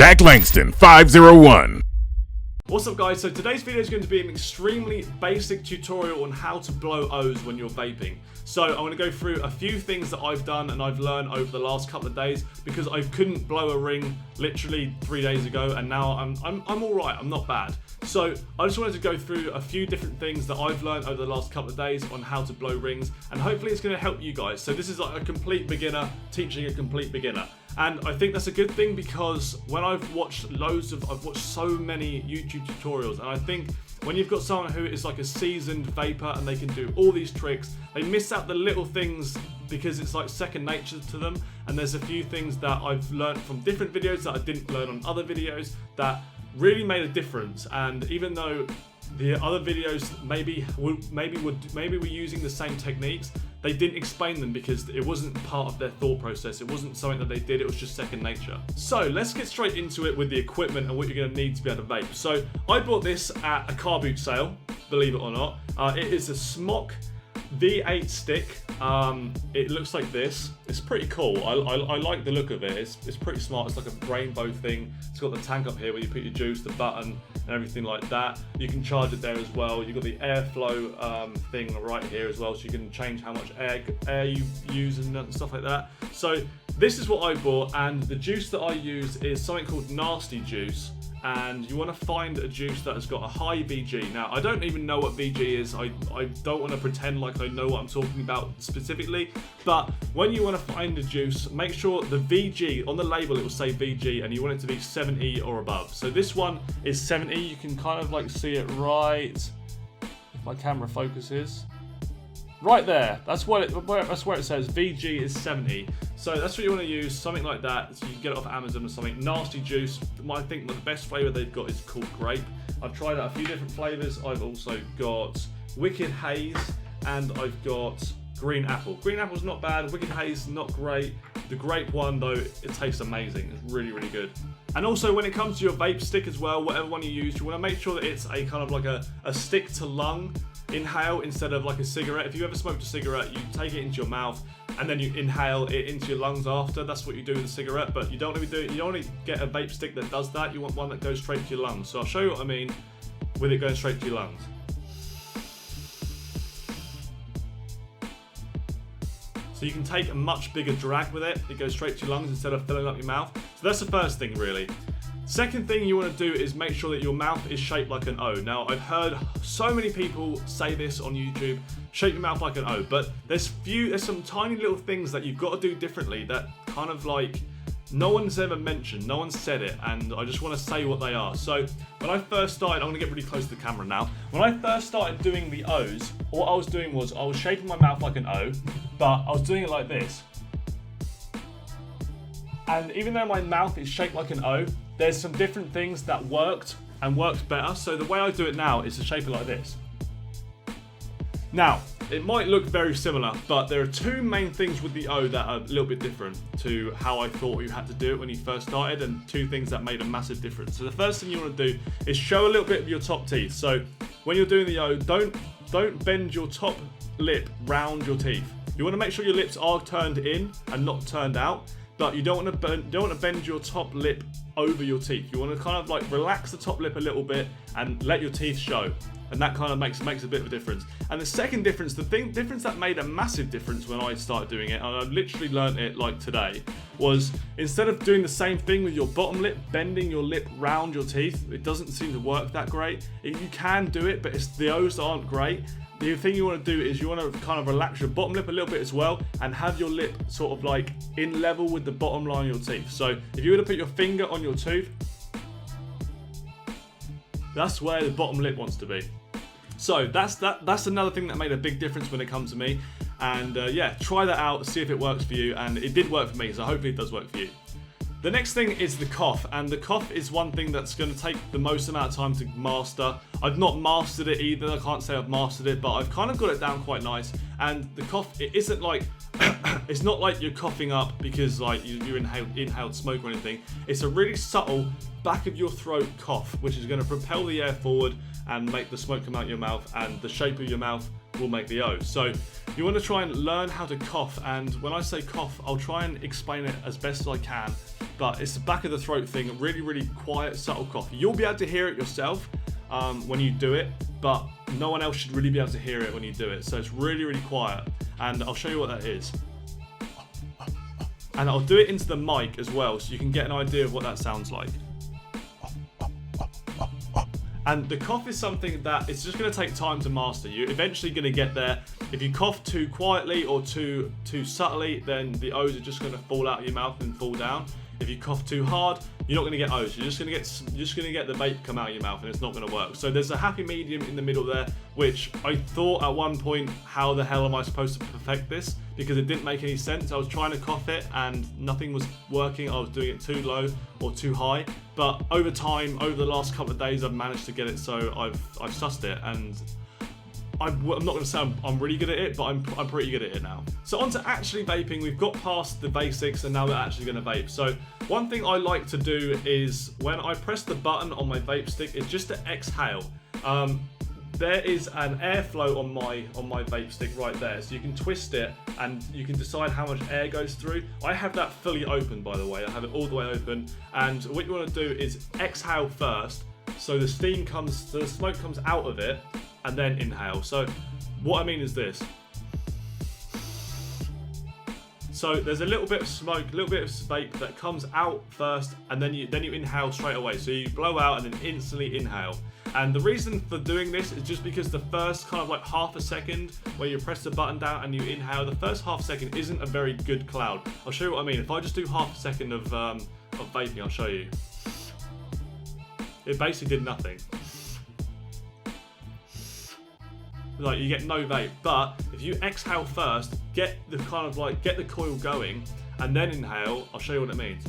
Jack Langston 501. What's up guys, so today's video is going to be an extremely basic tutorial on how to blow O's when you're vaping. So I'm going to go through a few things that I've done and I've learned over the last couple of days, because I couldn't blow a ring literally 3 days ago, and now I'm alright, I'm not bad. So I just wanted to go through a few different things that I've learned over the last couple of days on how to blow rings, and hopefully it's going to help you guys. So this is like a complete beginner teaching a complete beginner. And I think that's a good thing, because when I've watched so many YouTube tutorials, and I think when you've got someone who is like a seasoned vapor and they can do all these tricks, they miss out the little things because it's like second nature to them. And there's a few things that I've learned from different videos that I didn't learn on other videos that really made a difference. And even though the other videos maybe were using the same techniques, they didn't explain them because it wasn't part of their thought process. It wasn't something that they did, it was just second nature. So let's get straight into it with the equipment and what you're going to need to be able to vape. So I bought this at a car boot sale, believe it or not. It is a Smock V8 stick. It looks like this. It's pretty cool. I like the look of it. It's pretty smart. It's like a rainbow thing. It's got the tank up here where you put your juice, the button, and everything like that. You can charge it there as well. You've got the airflow thing right here as well, so you can change how much air you use and stuff like that. So this is what I bought, and the juice that I use is something called Nasty Juice. And you want to find a juice that has got a high VG. Now, I don't even know what VG is. I don't want to pretend like I know what I'm talking about specifically. But when you want to find a juice, make sure the VG, on the label it will say VG, and you want it to be 70 or above. So this one is 70. You can kind of like see it right, if my camera focuses. Right there, that's where it says VG is 70. So that's what you want to use, something like that. So you can get it off Amazon or something. Nasty Juice, I think the best flavour they've got is called grape. I've tried out a few different flavours. I've also got Wicked Haze, and I've got Green Apple. Green Apple's not bad, Wicked Haze not great. The grape one though, it tastes amazing. It's really, really good. And also when it comes to your vape stick as well, whatever one you use, you want to make sure that it's a kind of like a stick to lung inhale instead of like a cigarette. If you ever smoked a cigarette, you take it into your mouth and then you inhale it into your lungs after. That's what you do with a cigarette, but you don't want to get a vape stick that does that. You want one that goes straight to your lungs. So I'll show you what I mean with it going straight to your lungs. So you can take a much bigger drag with it. It goes straight to your lungs instead of filling up your mouth. So that's the first thing really. Second thing you want to do is make sure that your mouth is shaped like an O. Now, I've heard so many people say this on YouTube, shape your mouth like an O, but there's some tiny little things that you've got to do differently that kind of like no one's ever mentioned, no one's said it, and I just want to say what they are. So when I first started, I'm going to get really close to the camera now. When I first started doing the O's, what I was doing was I was shaping my mouth like an O, but I was doing it like this. And even though my mouth is shaped like an O, there's some different things that worked better. So the way I do it now is to shape it like this. Now, it might look very similar, but there are two main things with the O that are a little bit different to how I thought you had to do it when you first started, and two things that made a massive difference. So the first thing you want to do is show a little bit of your top teeth. So when you're doing the O, don't bend your top lip round your teeth. You want to make sure your lips are turned in and not turned out. But you don't want to bend your top lip over your teeth. You want to kind of like relax the top lip a little bit and let your teeth show. And that kind of makes a bit of a difference. And the second difference, difference that made a massive difference when I started doing it, and I literally learned it like today, was instead of doing the same thing with your bottom lip, bending your lip round your teeth, it doesn't seem to work that great. You can do it, but the O's aren't great. The thing you want to do is you want to kind of relax your bottom lip a little bit as well and have your lip sort of like in level with the bottom line of your teeth. So if you were to put your finger on your tooth, that's where the bottom lip wants to be. So that's another thing that made a big difference when it comes to me. And yeah, try that out, see if it works for you. And it did work for me, so hopefully it does work for you. The next thing is the cough, and the cough is one thing that's going to take the most amount of time to master. I've not mastered it either, I can't say I've mastered it, but I've kind of got it down quite nice. And the cough, it isn't like, it's not like you're coughing up because like you inhaled smoke or anything. It's a really subtle back of your throat cough, which is going to propel the air forward and make the smoke come out your mouth, and the shape of your mouth will make the O. So you want to try and learn how to cough, and when I say cough, I'll try and explain it as best as I can. but it's the back of the throat thing, really quiet, subtle cough. You'll be able to hear it yourself when you do it, but no one else should really be able to hear it when you do it. So it's really quiet, and I'll show you what that is. And I'll do it into the mic as well, so you can get an idea of what that sounds like. And the cough is something that it's just going to take time to master. You're eventually going to get there. If you cough too quietly or too subtly, then the O's are just going to fall out of your mouth and fall down. If you cough too hard, you're not going to get O's. You're just going to get the vape come out of your mouth, and it's not going to work. So there's a happy medium in the middle there, which I thought at one point, how the hell am I supposed to perfect this? Because it didn't make any sense. I was trying to cough it and nothing was working. I was doing it too low or too high. But over time, over the last couple of days, I've managed to get it. So I've sussed it, and I'm not going to say I'm really good at it, but I'm pretty good at it now. So on to actually vaping. We've got past the basics, and now we're actually going to vape. So one thing I like to do is when I press the button on my vape stick, is just to exhale. There is an airflow on my vape stick right there, so you can twist it and you can decide how much air goes through. I have that fully open, by the way. I have it all the way open, and what you want to do is exhale first, so the smoke comes out of it, and then inhale. So what I mean is this. So there's a little bit of smoke, a little bit of vape that comes out first, and then you inhale straight away. So you blow out and then instantly inhale. And the reason for doing this is just because the first kind of like half a second where you press the button down and you inhale, the first half second isn't a very good cloud. I'll show you what I mean. If I just do half a second of vaping, I'll show you. It basically did nothing. Like, you get no vape. But if you exhale first, get the coil going, and then inhale, I'll show you what it means.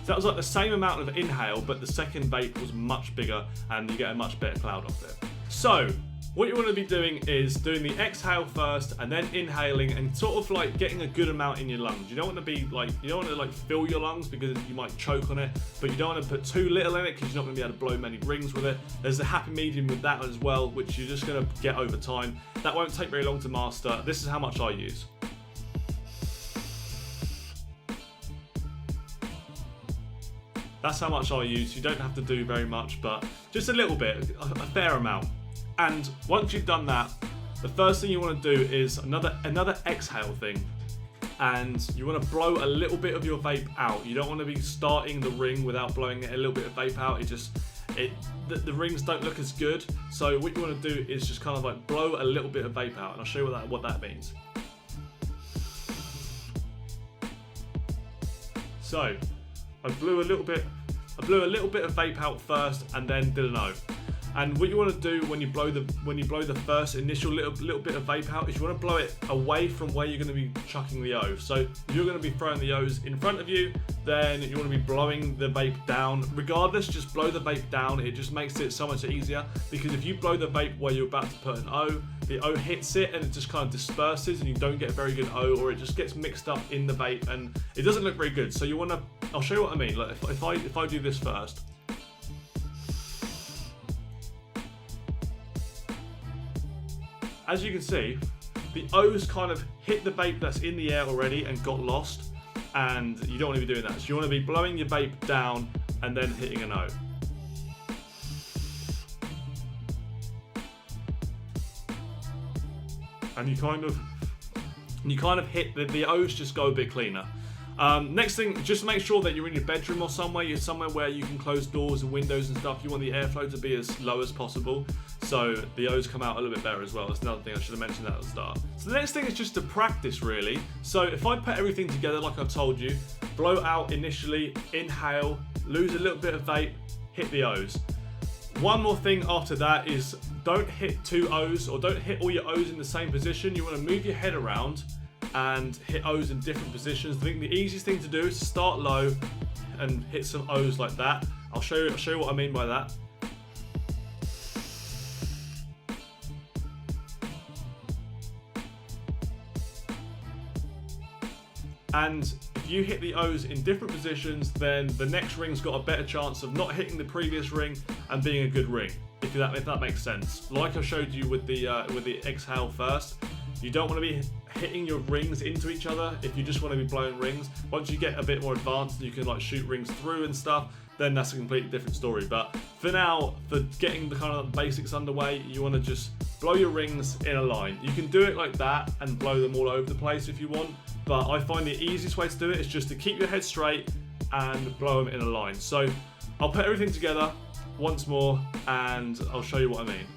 So that was like the same amount of inhale, but the second vape was much bigger, and you get a much better cloud off it. So what you want to be doing is doing the exhale first, and then inhaling, and sort of like getting a good amount in your lungs. You don't want to be like, you don't want to like fill your lungs because you might choke on it, but you don't want to put too little in it because you're not going to be able to blow many rings with it. There's a happy medium with that as well, which you're just going to get over time. That won't take very long to master. This is how much I use. That's how much I use. You don't have to do very much, but just a little bit, a fair amount. And once you've done that, the first thing you want to do is another exhale thing. And you want to blow a little bit of your vape out. You don't want to be starting the ring without blowing a little bit of vape out. The rings don't look as good. So what you want to do is just kind of like blow a little bit of vape out. And I'll show you what that means. So I blew a little bit of vape out first, and then did an O. And what you want to do when you blow the first initial little bit of vape out is you want to blow it away from where you're going to be chucking the O. So if you're going to be throwing the O's in front of you, then you want to be blowing the vape down. Regardless, just blow the vape down. It just makes it so much easier, because if you blow the vape where you're about to put an O, the O hits it and it just kind of disperses, and you don't get a very good O, or it just gets mixed up in the vape and it doesn't look very good. So you want to, I'll show you what I mean. Like if I do this first. As you can see, the O's kind of hit the vape that's in the air already and got lost, and you don't want to be doing that. So you want to be blowing your vape down and then hitting an O. And you kind of hit the O's just go a bit cleaner. Next thing, just make sure that you're in your bedroom or somewhere. You're somewhere where you can close doors and windows and stuff. You want the airflow to be as low as possible, so the O's come out a little bit better as well. That's another thing, I should have mentioned that at the start. So the next thing is just to practice, really. So if I put everything together like I've told you, blow out initially, inhale, lose a little bit of vape, hit the O's. One more thing after that is don't hit two O's, or don't hit all your O's in the same position. You want to move your head around and hit O's in different positions. I think the easiest thing to do is to start low and hit some O's like that. I'll show you what I mean by that. And if you hit the O's in different positions, then the next ring's got a better chance of not hitting the previous ring and being a good ring, if that makes sense. Like I showed you with the exhale first, you don't want to be hitting your rings into each other if you just want to be blowing rings. Once you get a bit more advanced and you can like shoot rings through and stuff, then that's a completely different story. But for now, for getting the kind of basics underway, you want to just blow your rings in a line. You can do it like that and blow them all over the place if you want, but I find the easiest way to do it is just to keep your head straight and blow them in a line. So I'll put everything together once more and I'll show you what I mean.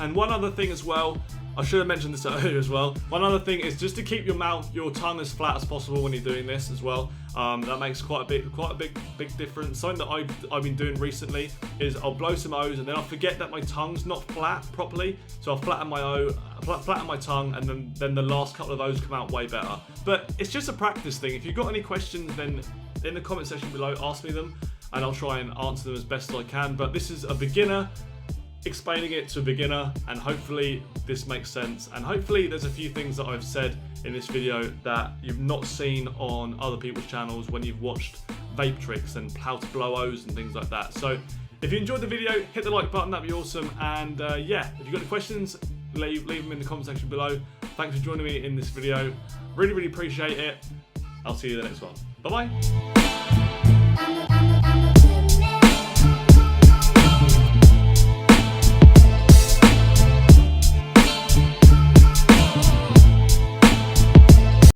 And one other thing as well, I should have mentioned this earlier as well. One other thing is just to keep your tongue as flat as possible when you're doing this as well. That makes quite a big difference. Something that I've been doing recently is I'll blow some O's and then I'll forget that my tongue's not flat properly. So I'll flatten my tongue, and then the last couple of O's come out way better. But it's just a practice thing. If you've got any questions, then in the comment section below, ask me them, and I'll try and answer them as best as I can. But this is a beginner explaining it to a beginner, and hopefully this makes sense, and hopefully there's a few things that I've said in this video that you've not seen on other people's channels when you've watched vape tricks and how to blow O's and things like that. So if you enjoyed the video, hit the like button, that'd be awesome. And yeah, if you've got any questions, leave them in the comment section below. Thanks for joining me in this video, really appreciate it. I'll see you in the next one. Bye bye.